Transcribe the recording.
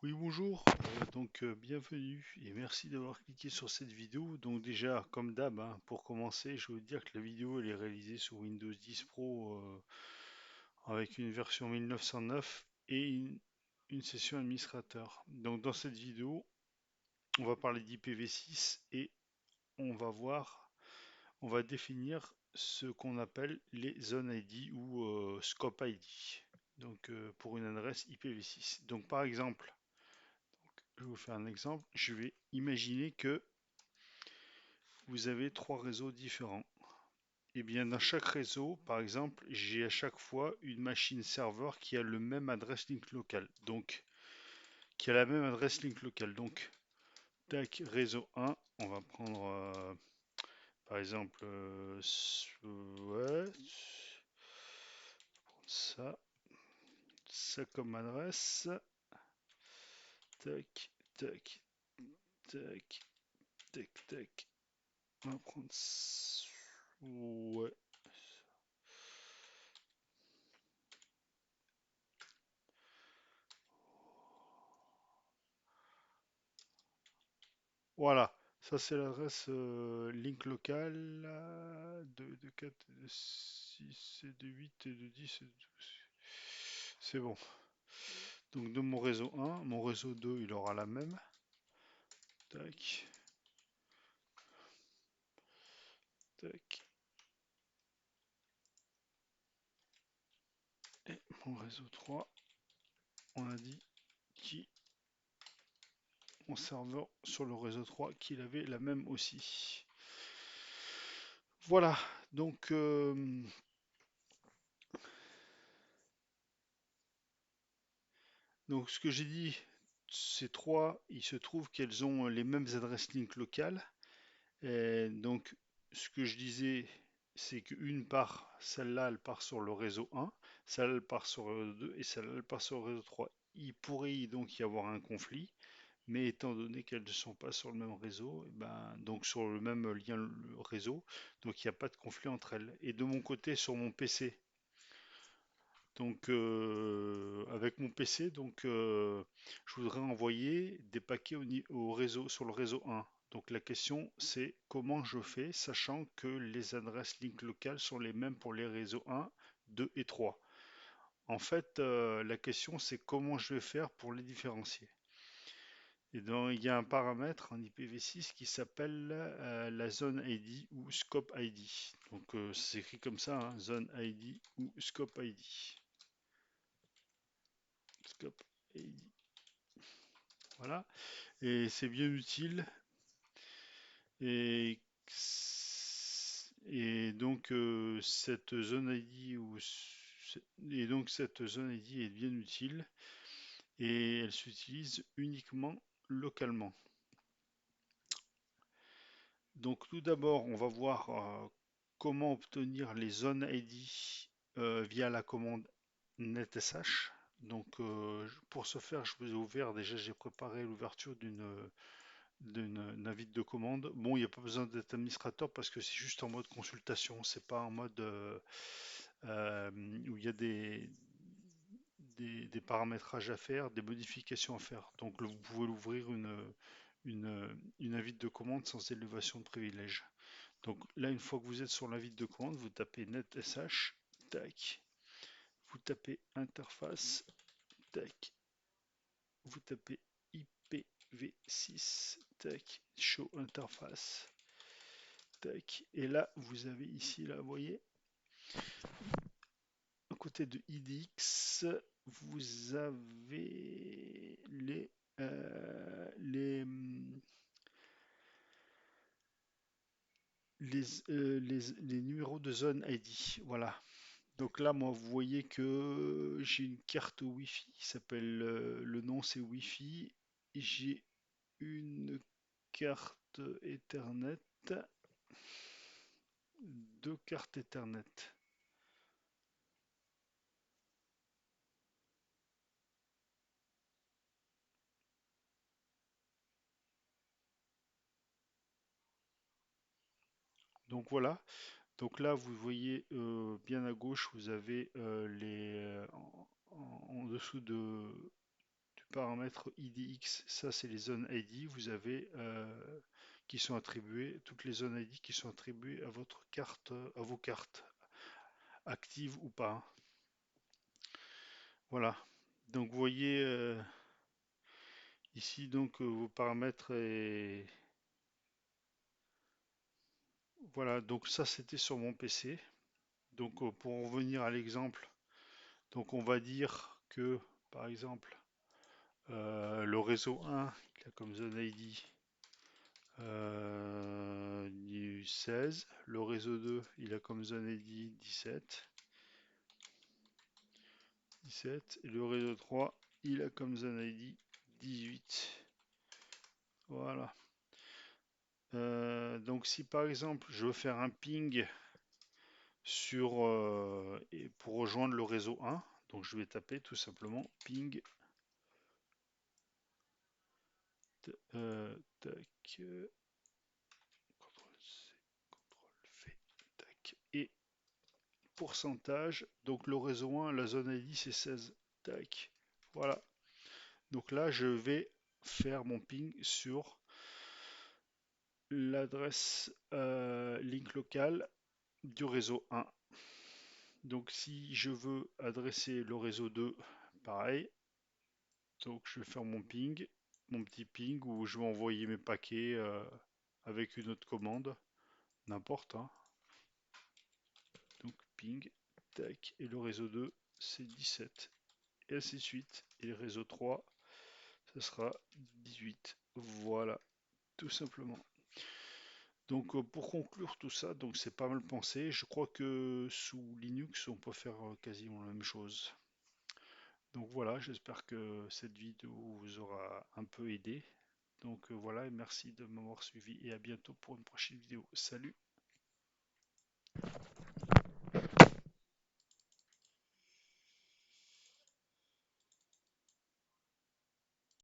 Oui, bonjour, bienvenue et merci d'avoir cliqué sur cette vidéo. Donc déjà, comme d'hab, hein, pour commencer, je veux dire que la vidéo elle est réalisée sur Windows 10 Pro avec une version 1909 et une session administrateur. Donc dans cette vidéo, on va parler d'IPv6 et on va voir, on va définir ce qu'on appelle les zones ID ou scope ID. Pour une adresse IPv6. Donc par exemple, je vais vous faire un exemple. Je vais imaginer que vous avez trois réseaux différents. Et bien, dans chaque réseau, par exemple, j'ai à chaque fois une machine serveur qui a le même adresse link local. Donc, qui a la même adresse link locale. Donc, tac, réseau 1, on va prendre par exemple ouais, ça, ça comme adresse. Tac, tac, tac, tac, tac. On va prendre ouais. Voilà, ça c'est l'adresse link local de 4, de 6, et de 8, et de 10, et de 12. C'est bon. Donc de mon réseau 1, mon réseau 2, il aura la même. Tac, tac. Et mon réseau 3, on a dit qui mon serveur sur le réseau 3 qu'il avait la même aussi. Voilà, donc ce que j'ai dit, ces trois, il se trouve qu'elles ont les mêmes adresses link locales. Et donc, ce que je disais, c'est qu'une part, celle-là, elle part sur le réseau 1, celle-là, elle part sur le réseau 2 et celle-là, elle part sur le réseau 3. Il pourrait donc y avoir un conflit, mais étant donné qu'elles ne sont pas sur le même réseau, eh ben, donc sur le même lien le réseau, donc il n'y a pas de conflit entre elles. Et de mon côté, sur mon PC, avec mon PC, je voudrais envoyer des paquets au réseau, sur le réseau 1. Donc la question c'est comment je fais, sachant que les adresses link locales sont les mêmes pour les réseaux 1, 2 et 3. En fait, la question c'est comment je vais faire pour les différencier. Et donc il y a un paramètre en IPv6 qui s'appelle la zone ID ou scope ID. C'est écrit comme ça, hein, zone ID ou scope ID. Scope ID. Voilà. Et c'est bien utile. Et, cette zone ID cette zone ID est bien utile et elle s'utilise uniquement localement. Donc tout d'abord, on va voir comment obtenir les zones ID via la commande netsh. Pour ce faire, je vous ai ouvert déjà, j'ai préparé l'ouverture d'une invite de commande. Bon, il n'y a pas besoin d'être administrateur parce que c'est juste en mode consultation, c'est pas en mode euh, où il y a des paramétrages à faire, des modifications à faire. Donc vous pouvez l'ouvrir une invite de commande sans élévation de privilège. Donc là, une fois que vous êtes sur l'invite de commande, vous tapez netsh, tac, vous tapez interface, tac, vous tapez IPv6, tac, show interface. Tac. Et là, vous avez ici, là, vous voyez, à côté de IDX, vous avez les numéros de zone ID. Voilà. Donc là, moi, vous voyez que j'ai une carte Wi-Fi qui s'appelle, le nom c'est Wi-Fi. J'ai une carte Ethernet, deux cartes Ethernet. Donc voilà. Donc là, vous voyez bien à gauche, vous avez en dessous paramètre IDX, ça c'est les zones ID, vous avez qui sont attribuées, toutes les zones ID qui sont attribuées à votre carte, à vos cartes, actives ou pas. Voilà. Donc vous voyez ici donc vos paramètres et voilà, donc ça c'était sur mon PC. Donc pour en revenir à l'exemple, donc on va dire que par exemple le réseau 1 il a comme zone ID du 16, le réseau 2 il a comme zone ID 17, 17 et le réseau 3 il a comme zone ID 18. Voilà. Donc si par exemple je veux faire un ping sur et pour rejoindre le réseau 1, donc je vais taper tout simplement ping tac CTRL-C, CTRL-V, tac et pourcentage, donc le réseau 1, la zone ID c'est 16, tac, voilà. Donc là je vais faire mon ping sur l'adresse link local du réseau 1. Donc si je veux adresser le réseau 2, pareil. Donc je vais faire mon petit ping où je vais envoyer mes paquets avec une autre commande, n'importe. Hein. Donc ping, tac, et le réseau 2 c'est 17, et ainsi de suite. Et le réseau 3, ce sera 18. Voilà, tout simplement. Donc pour conclure tout ça, donc c'est pas mal pensé. Je crois que sous Linux, on peut faire quasiment la même chose. Donc voilà, j'espère que cette vidéo vous aura un peu aidé. Donc voilà, et merci de m'avoir suivi et à bientôt pour une prochaine vidéo. Salut!